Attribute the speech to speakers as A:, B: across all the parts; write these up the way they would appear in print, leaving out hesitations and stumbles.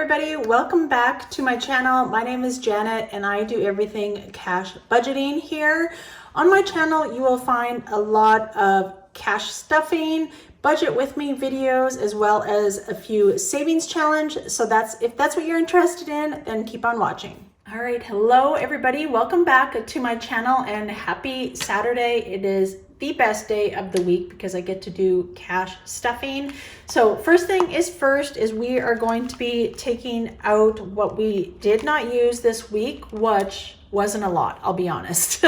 A: everybody, welcome back to my channel. My name is Janet and I do everything cash budgeting here. On my channel you will find a lot of cash stuffing, budget with me videos, as well as a few savings challenge. So if that's what you're interested in, then keep on watching. All right, hello everybody, welcome back to my channel and happy Saturday. It is the best day of the week because I get to do cash stuffing. So first thing is first is we are going to be taking out what we did not use this week, which wasn't a lot, I'll be honest.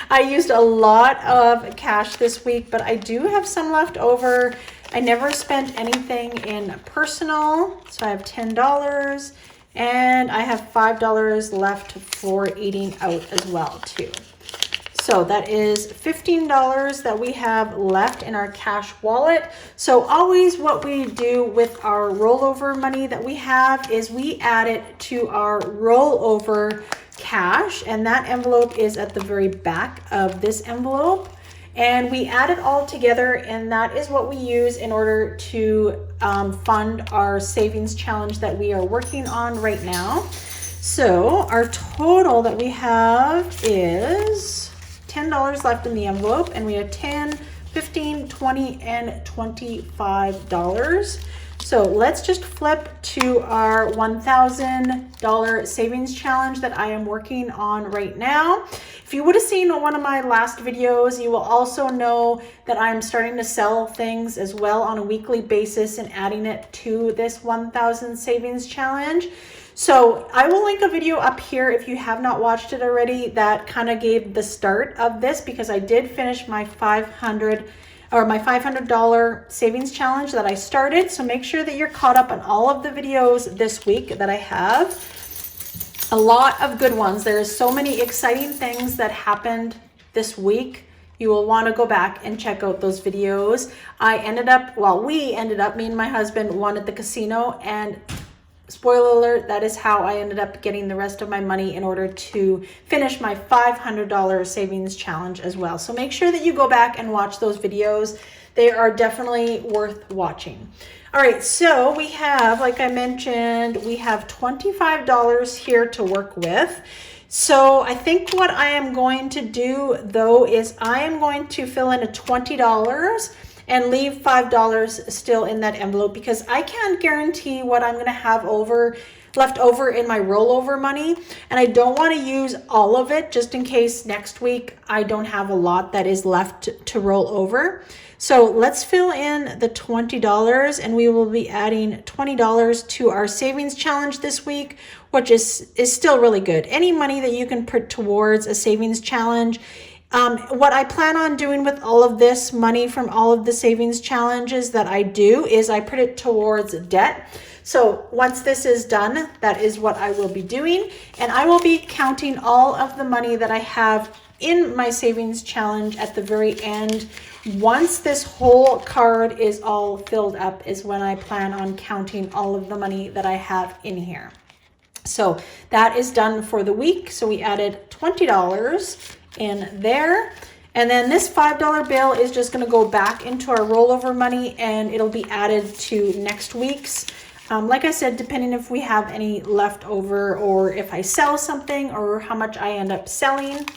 A: I used a lot of cash this week, but I do have some left over. I never spent anything in personal, so I have $10 and I have $5 left for eating out as well too. So that is $15 that we have left in our cash wallet. So always what we do with our rollover money that we have is we add it to our rollover cash, and that envelope is at the very back of this envelope. And we add it all together, and that is what we use in order to fund our savings challenge that we are working on right now. So our total that we have is $10 left in the envelope, and we have $10, $15, $20, and $25. So let's just flip to our $1,000 savings challenge that I am working on right now. If you would have seen one of my last videos, you will also know that I'm starting to sell things as well on a weekly basis and adding it to this 1,000 savings challenge. So I will link a video up here if you have not watched it already. That kind of gave the start of this because I did finish my $500 savings challenge that I started. So make sure that you're caught up on all of the videos this week that I have. A lot of good ones. There's so many exciting things that happened this week. You will want to go back and check out those videos. We ended up, me and my husband won at the casino, and spoiler alert, that is how I ended up getting the rest of my money in order to finish my $500 savings challenge as well. So make sure that you go back and watch those videos. They are definitely worth watching. All right, so we have, like I mentioned, we have $25 here to work with. So I think what I am going to do though is I am going to fill in a $20 and leave $5 still in that envelope because I can't guarantee what I'm gonna have left over in my rollover money, and I don't want to use all of it just in case next week I don't have a lot that is left to roll over. So let's fill in the $20, and we will be adding $20 to our savings challenge this week, which is still really good. Any money that you can put towards a savings challenge. What I plan on doing with all of this money from all of the savings challenges that I do is I put it towards debt. So once this is done, that is what I will be doing. And I will be counting all of the money that I have in my savings challenge at the very end. Once this whole card is all filled up is when I plan on counting all of the money that I have in here. So that is done for the week. So we added $20 in there, and then this $5 bill is just going to go back into our rollover money, and it'll be added to next week's. Like I said, depending if we have any left over or if I sell something or how much I end up selling,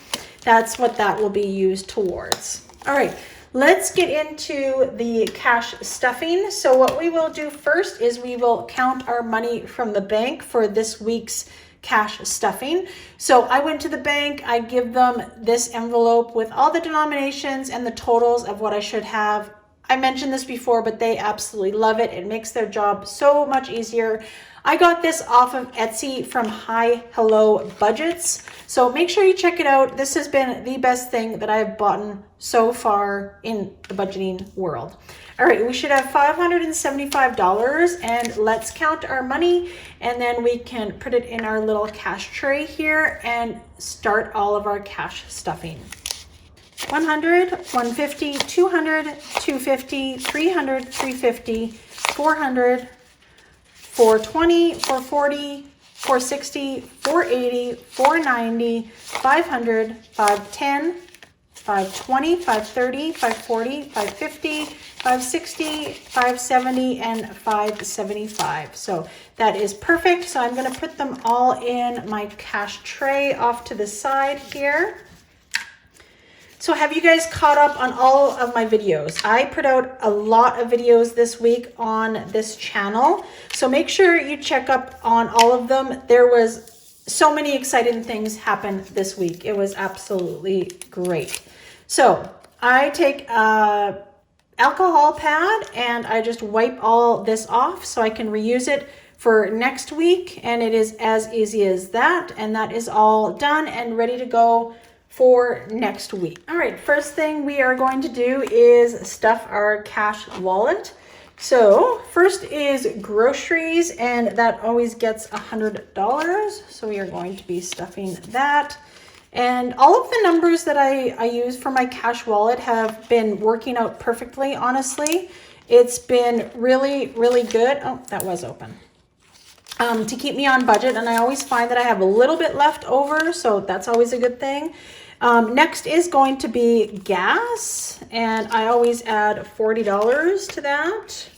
A: that's what that will be used towards. All right, let's get into the cash stuffing. So what we will do first is we will count our money from the bank for this week's cash stuffing. So I went to the bank, I give them this envelope with all the denominations and the totals of what I should have. I mentioned this before, but they absolutely love it. It makes their job so much easier. I got this off of Etsy from Hi Hello Budgets. So make sure you check it out. This has been the best thing that I've bought so far in the budgeting world. All right, we should have $575, and let's count our money, and then we can put it in our little cash tray here and start all of our cash stuffing. 100, 150, 200, 250, 300, 350, 400, 420, 440, 460, 480, 490, 500, 510, 520, 530, 540, 550, 560, 570, and 575. So that is perfect. So I'm going to put them all in my cash tray off to the side here. So have you guys caught up on all of my videos? I put out a lot of videos this week on this channel. So make sure you check up on all of them. There was so many exciting things happen this week. It was absolutely great. So I take a alcohol pad and I just wipe all this off so I can reuse it for next week. And it is as easy as that. And that is all done and ready to go for next week. All right, first thing we are going to do is stuff our cash wallet. So first is groceries, and that always gets $100. So we are going to be stuffing that. And all of the numbers that I use for my cash wallet have been working out perfectly, honestly. It's been really, really good. Oh, that was open. To keep me on budget, and I always find that I have a little bit left over, so that's always a good thing. Next is going to be gas, and I always add $40 to that.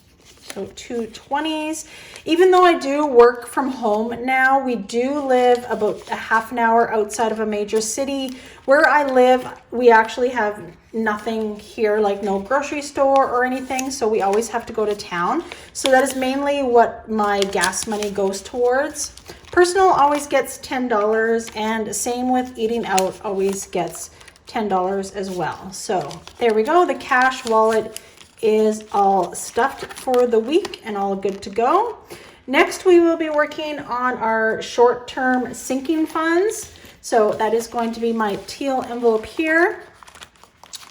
A: So 2 20s. Even though I do work from home now, we do live about a half an hour outside of a major city. Where I live, we actually have nothing here, like no grocery store or anything. So we always have to go to town. So that is mainly what my gas money goes towards. Personal always gets $10, and same with eating out always gets $10 as well. So there we go. The cash wallet is all stuffed for the week and all good to go. Next, we will be working on our short-term sinking funds. So that is going to be my teal envelope here.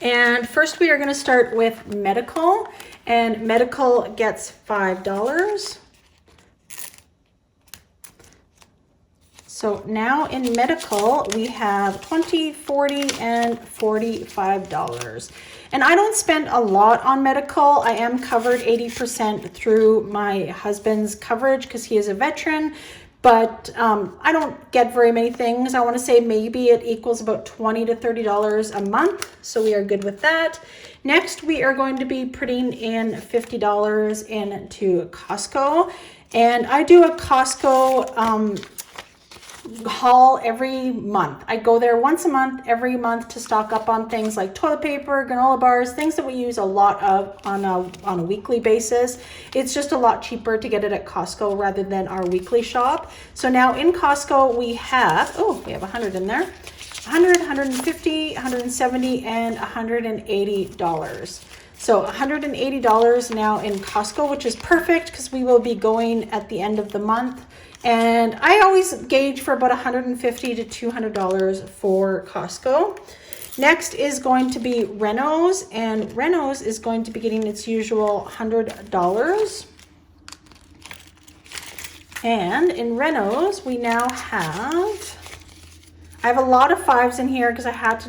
A: And first we are going to start with medical, and medical gets $5. So now in medical, we have $20, $40, and $45. And I don't spend a lot on medical. I am covered 80% through my husband's coverage because he is a veteran, but I don't get very many things. I want to say maybe it equals about $20 to $30 a month. So we are good with that. Next, we are going to be putting in $50 into Costco. And I do a Costco haul every month. I go there once a month, every month, to stock up on things like toilet paper, granola bars, things that we use a lot of on a weekly basis. It's just a lot cheaper to get it at Costco rather than our weekly shop. So now in Costco we have 100 in there. 100, 150, 170, and $180. So $180 now in Costco, which is perfect because we will be going at the end of the month. And I always gauge for about $150 to $200 for Costco. Next is going to be Reynolds, and Reynolds is going to be getting its usual $100. And in Reynolds, we now I have a lot of 5s in here because I had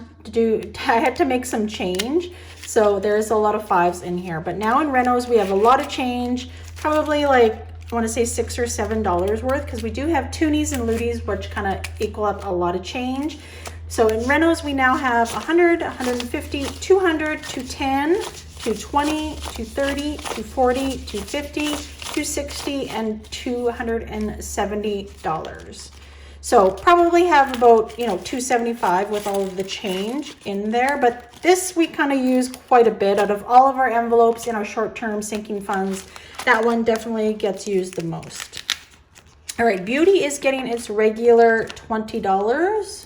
A: to make some change. So there's a lot of 5s in here. But now in Reynolds, we have a lot of change, probably like, I want to say $6 or $7 worth, because we do have toonies and luties, which kind of equal up a lot of change. So in Reynolds, we now have 100, 150, 200, 210, 220, 230, 240, 250, 260, and $270. So probably have about, $275 with all of the change in there. But this we kind of use quite a bit out of all of our envelopes in our short-term sinking funds. That one definitely gets used the most. All right, beauty is getting its regular $20.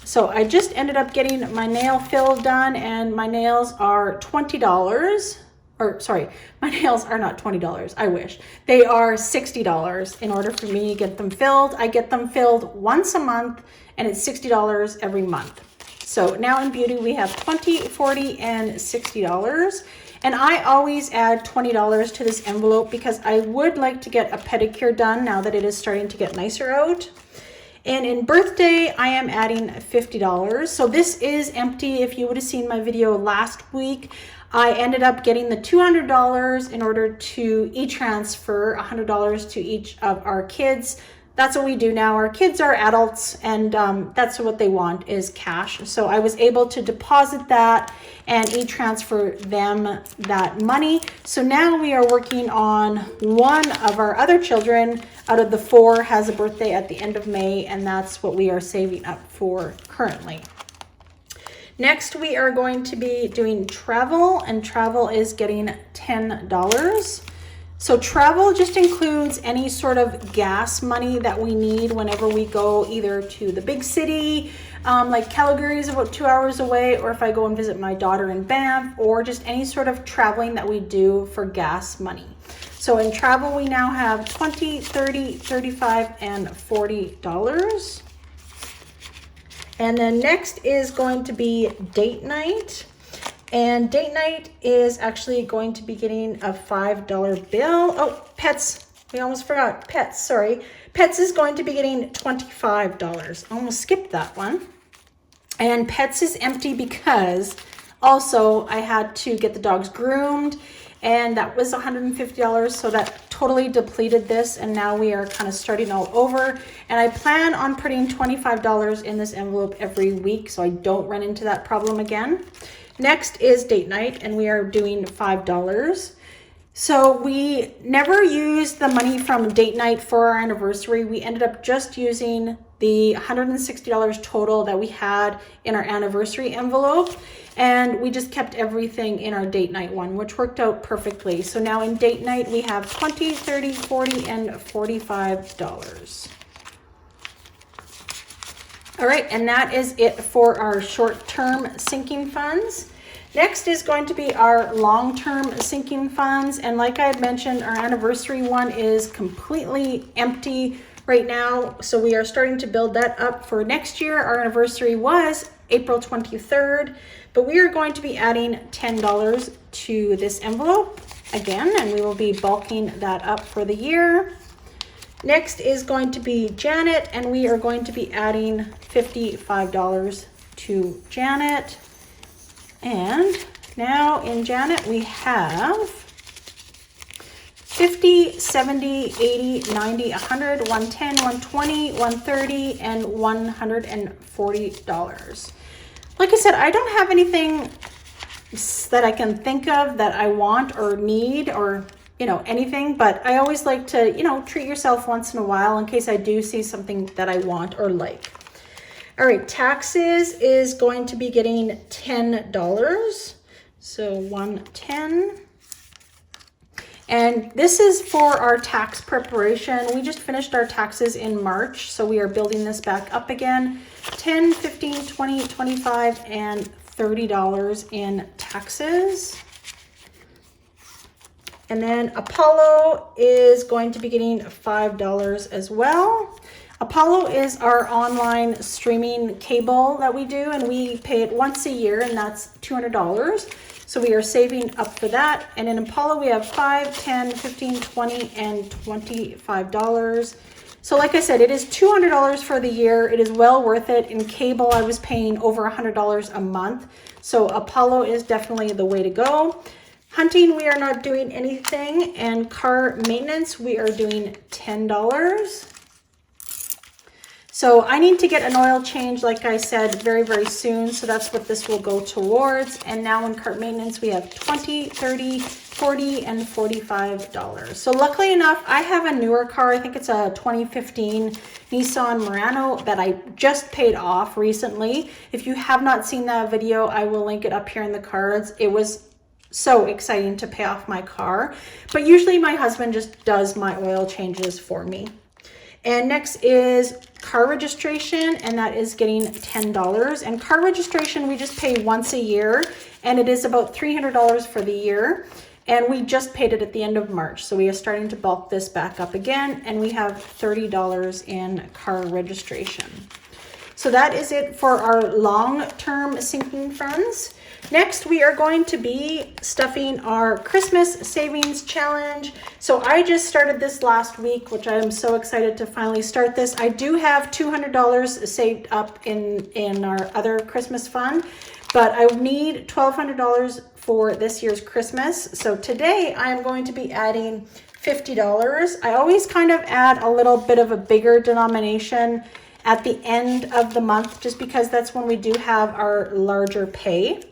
A: So I just ended up getting my nail fill done, and my nails are $20. Or sorry, my nails are not $20. I wish. They are $60 in order for me to get them filled. I get them filled once a month, and it's $60 every month. So now in beauty, we have $20, $40, and $60. And I always add $20 to this envelope because I would like to get a pedicure done now that it is starting to get nicer out. And in birthday, I am adding $50. So this is empty. If you would have seen my video last week, I ended up getting the $200 in order to e-transfer $100 to each of our kids that's what we do now. Our kids are adults, and that's what they want is cash. So I was able to deposit that and e-transfer them that money. So now we are working on one of our other children out of the 4 has a birthday at the end of May, and that's what we are saving up for currently. Next, we are going to be doing travel, and travel is getting $10. So travel just includes any sort of gas money that we need whenever we go either to the big city, like Calgary is about 2 hours away, or if I go and visit my daughter in Banff, or just any sort of traveling that we do for gas money. So in travel, we now have $20, $30, $35, and $40. And then next is going to be date night. And date night is actually going to be getting a $5 bill. Oh, pets. We almost forgot. Pets, sorry. Pets is going to be getting $25. Almost skipped that one. And pets is empty because also I had to get the dogs groomed, and that was $150. So that totally depleted this, and now we are kind of starting all over. And I plan on putting $25 in this envelope every week so I don't run into that problem again. Next is date night, and we are doing $5. So we never used the money from date night for our anniversary. We ended up just using the $160 total that we had in our anniversary envelope, and we just kept everything in our date night one, which worked out perfectly. So now in date night, we have $20, $30, $40, and $45. All right, and that is it for our short-term sinking funds. Next is going to be our long-term sinking funds. And like I had mentioned, our anniversary one is completely empty right now. So we are starting to build that up for next year. Our anniversary was April 23rd, but we are going to be adding $10 to this envelope again, and we will be bulking that up for the year. Next is going to be Janet, and we are going to be adding $55 to Janet. And now in Janet, we have 50, 70, 80, 90, 100, 110, 120, 130, and $140. Like I said, I don't have anything that I can think of that I want or need or anything, but I always like to, treat yourself once in a while in case I do see something that I want or like. All right, taxes is going to be getting $10. So 110. And this is for our tax preparation. We just finished our taxes in March, so we are building this back up again. 10, 15, 20, 25, and $30 in taxes. And then Apollo is going to be getting $5 as well. Apollo is our online streaming cable that we do, and we pay it once a year, and that's $200. So we are saving up for that. And in Apollo, we have $5, $10, $15, $20, and $25. So like I said, it is $200 for the year. It is well worth it. In cable, I was paying over $100 a month. So Apollo is definitely the way to go. Hunting, we are not doing anything. And car maintenance, we are doing $10. So I need to get an oil change, like I said, very, very soon. So that's what this will go towards. And now in cart maintenance, we have $20, $30, $40, and $45. So luckily enough, I have a newer car. I think it's a 2015 Nissan Murano that I just paid off recently. If you have not seen that video, I will link it up here in the cards. It was so exciting to pay off my car. But usually my husband just does my oil changes for me. And next is car registration, and that is getting $10. And car registration, we just pay once a year, and it is about $300 for the year. And we just paid it at the end of March. So we are starting to bulk this back up again, and we have $30 in car registration. So that is it for our long-term sinking funds. Next, we are going to be stuffing our Christmas savings challenge. So I just started this last week, which I am so excited to finally start this. I do have $200 saved up in our other Christmas fund, but I need $1,200 for this year's Christmas. So today I am going to be adding $50. I always kind of add a little bit of a bigger denomination at the end of the month, just because that's when we do have our larger pay.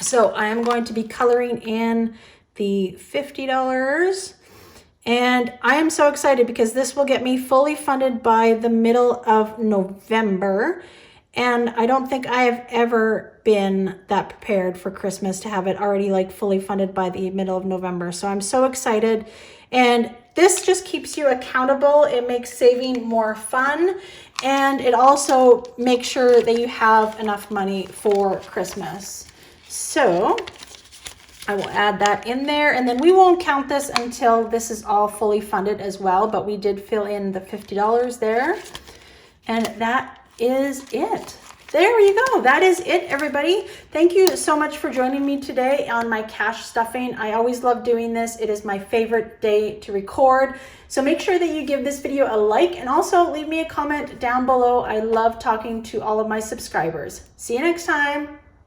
A: So I am going to be coloring in the $50. And I am so excited because this will get me fully funded by the middle of November. And I don't think I have ever been that prepared for Christmas to have it already like fully funded by the middle of November. So I'm so excited. And this just keeps you accountable. It makes saving more fun. And it also makes sure that you have enough money for Christmas. So I will add that in there, and then we won't count this until this is all fully funded as well, but we did fill in the $50 there, and that is it. There you go. That is it, everybody. Thank you so much for joining me today on my cash stuffing. I always love doing this. It is my favorite day to record. So make sure that you give this video a like and also leave me a comment down below. I love talking to all of my subscribers. See you next time.